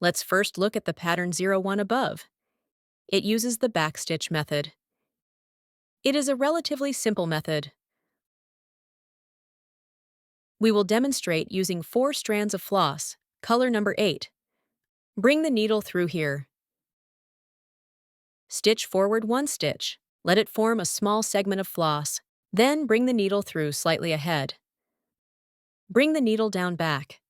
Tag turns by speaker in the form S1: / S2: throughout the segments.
S1: Let's first look at the pattern 01 above. It uses the backstitch method. It is a relatively simple method. We will demonstrate using 4 strands of floss, color number 8. Bring the needle through here. Stitch forward 1 stitch. Let it form a small segment of floss. Then bring the needle through slightly ahead. Bring the needle down back.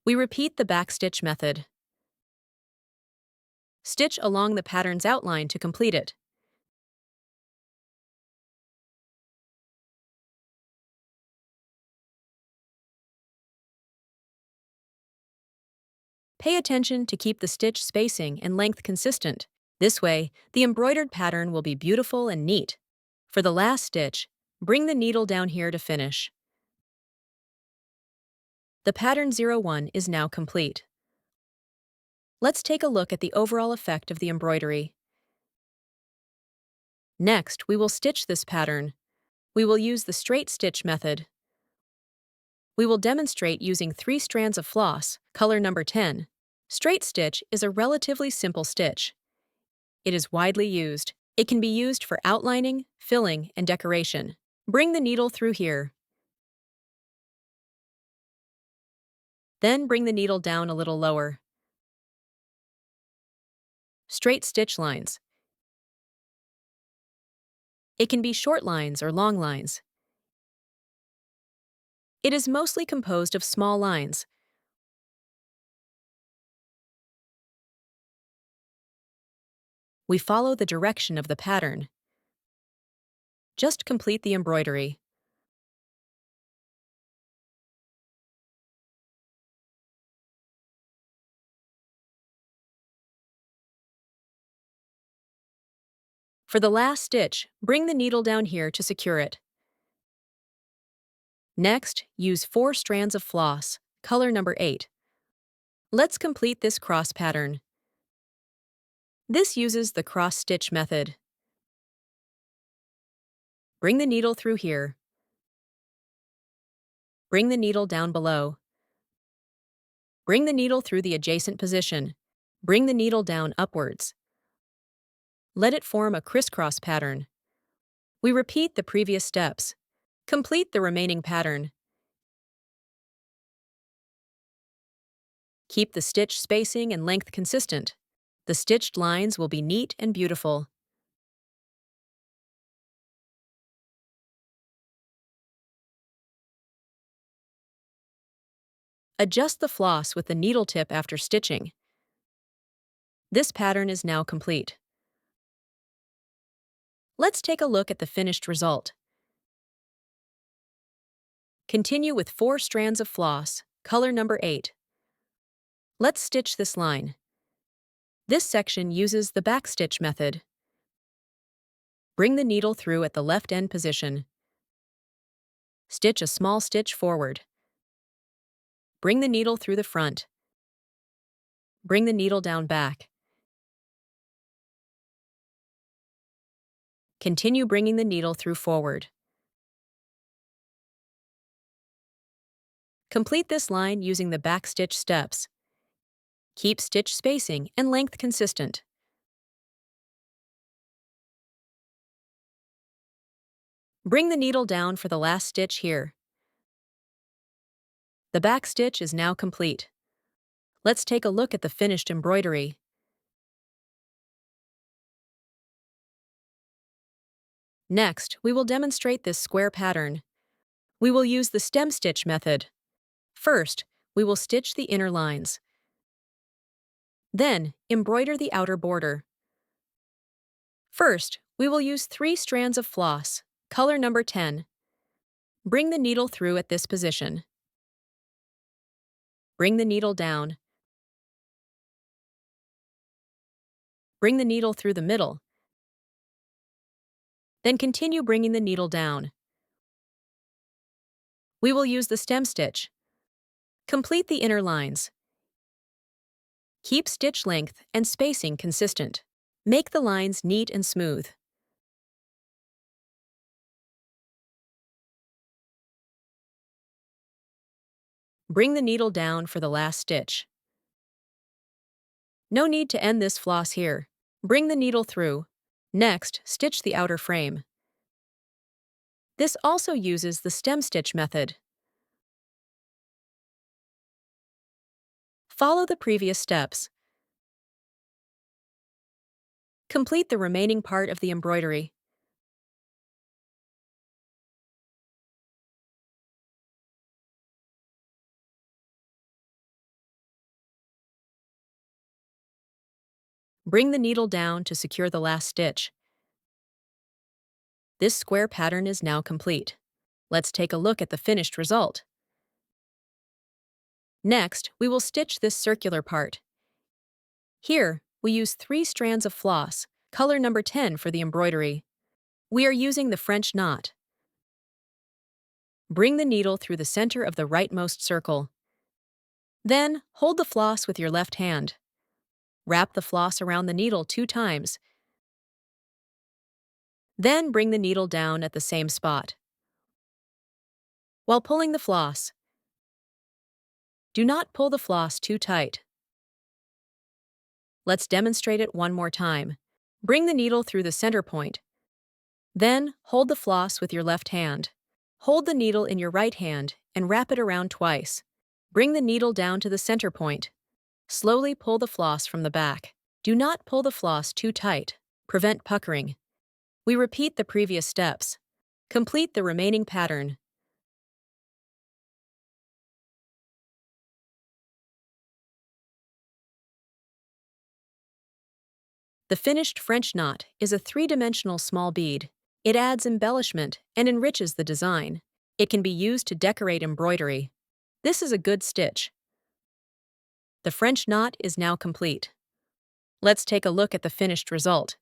S1: We repeat the backstitch method. Stitch along the pattern's outline to complete it. Pay attention to keep the stitch spacing and length consistent. This way, the embroidered pattern will be beautiful and neat. For the last stitch, bring the needle down here to finish. The pattern 01 is now complete. Let's take a look at the overall effect of the embroidery. Next, we will stitch this pattern. We will use the straight stitch method. We will demonstrate using 3 strands of floss, color number 10. Straight stitch is a relatively simple stitch. It is widely used. It can be used for outlining, filling, and decoration. Bring the needle through here. Then bring the needle down a little lower. Straight stitch lines. It can be short lines or long lines. It is mostly composed of small lines. We follow the direction of the pattern. Just complete the embroidery. For the last stitch, bring the needle down here to secure it. Next, use 4 strands of floss, color number 8. Let's complete this cross pattern. This uses the cross-stitch method. Bring the needle through here. Bring the needle down below. Bring the needle through the adjacent position. Bring the needle down upwards. Let it form a crisscross pattern. We repeat the previous steps. Complete the remaining pattern. Keep the stitch spacing and length consistent. The stitched lines will be neat and beautiful. Adjust the floss with the needle tip after stitching. This pattern is now complete. Let's take a look at the finished result. Continue with 4 strands of floss, color number 8. Let's stitch this line. This section uses the backstitch method. Bring the needle through at the left end position. Stitch a small stitch forward. Bring the needle through the front. Bring the needle down back. Continue bringing the needle through forward. Complete this line using the backstitch steps. Keep stitch spacing and length consistent. Bring the needle down for the last stitch here. The back stitch is now complete. Let's take a look at the finished embroidery. Next, we will demonstrate this square pattern. We will use the stem stitch method. First, we will stitch the inner lines. Then, embroider the outer border. First, we will use 3 strands of floss, color number 10. Bring the needle through at this position. Bring the needle down. Bring the needle through the middle. Then continue bringing the needle down. We will use the stem stitch. Complete the inner lines. Keep stitch length and spacing consistent. Make the lines neat and smooth. Bring the needle down for the last stitch. No need to end this floss here. Bring the needle through. Next, stitch the outer frame. This also uses the stem stitch method. Follow the previous steps. Complete the remaining part of the embroidery. Bring the needle down to secure the last stitch. This square pattern is now complete. Let's take a look at the finished result. Next, we will stitch this circular part. Here, we use 3 strands of floss, color number 10 for the embroidery. We are using the French knot. Bring the needle through the center of the rightmost circle. Then, hold the floss with your left hand. Wrap the floss around the needle 2 times. Then bring the needle down at the same spot. While pulling the floss, do not pull the floss too tight. Let's demonstrate it one more time. Bring the needle through the center point. Then, hold the floss with your left hand. Hold the needle in your right hand and wrap it around twice. Bring the needle down to the center point. Slowly pull the floss from the back. Do not pull the floss too tight. Prevent puckering. We repeat the previous steps. Complete the remaining pattern. The finished French knot is a 3-dimensional small bead. It adds embellishment and enriches the design. It can be used to decorate embroidery. This is a good stitch. The French knot is now complete. Let's take a look at the finished result.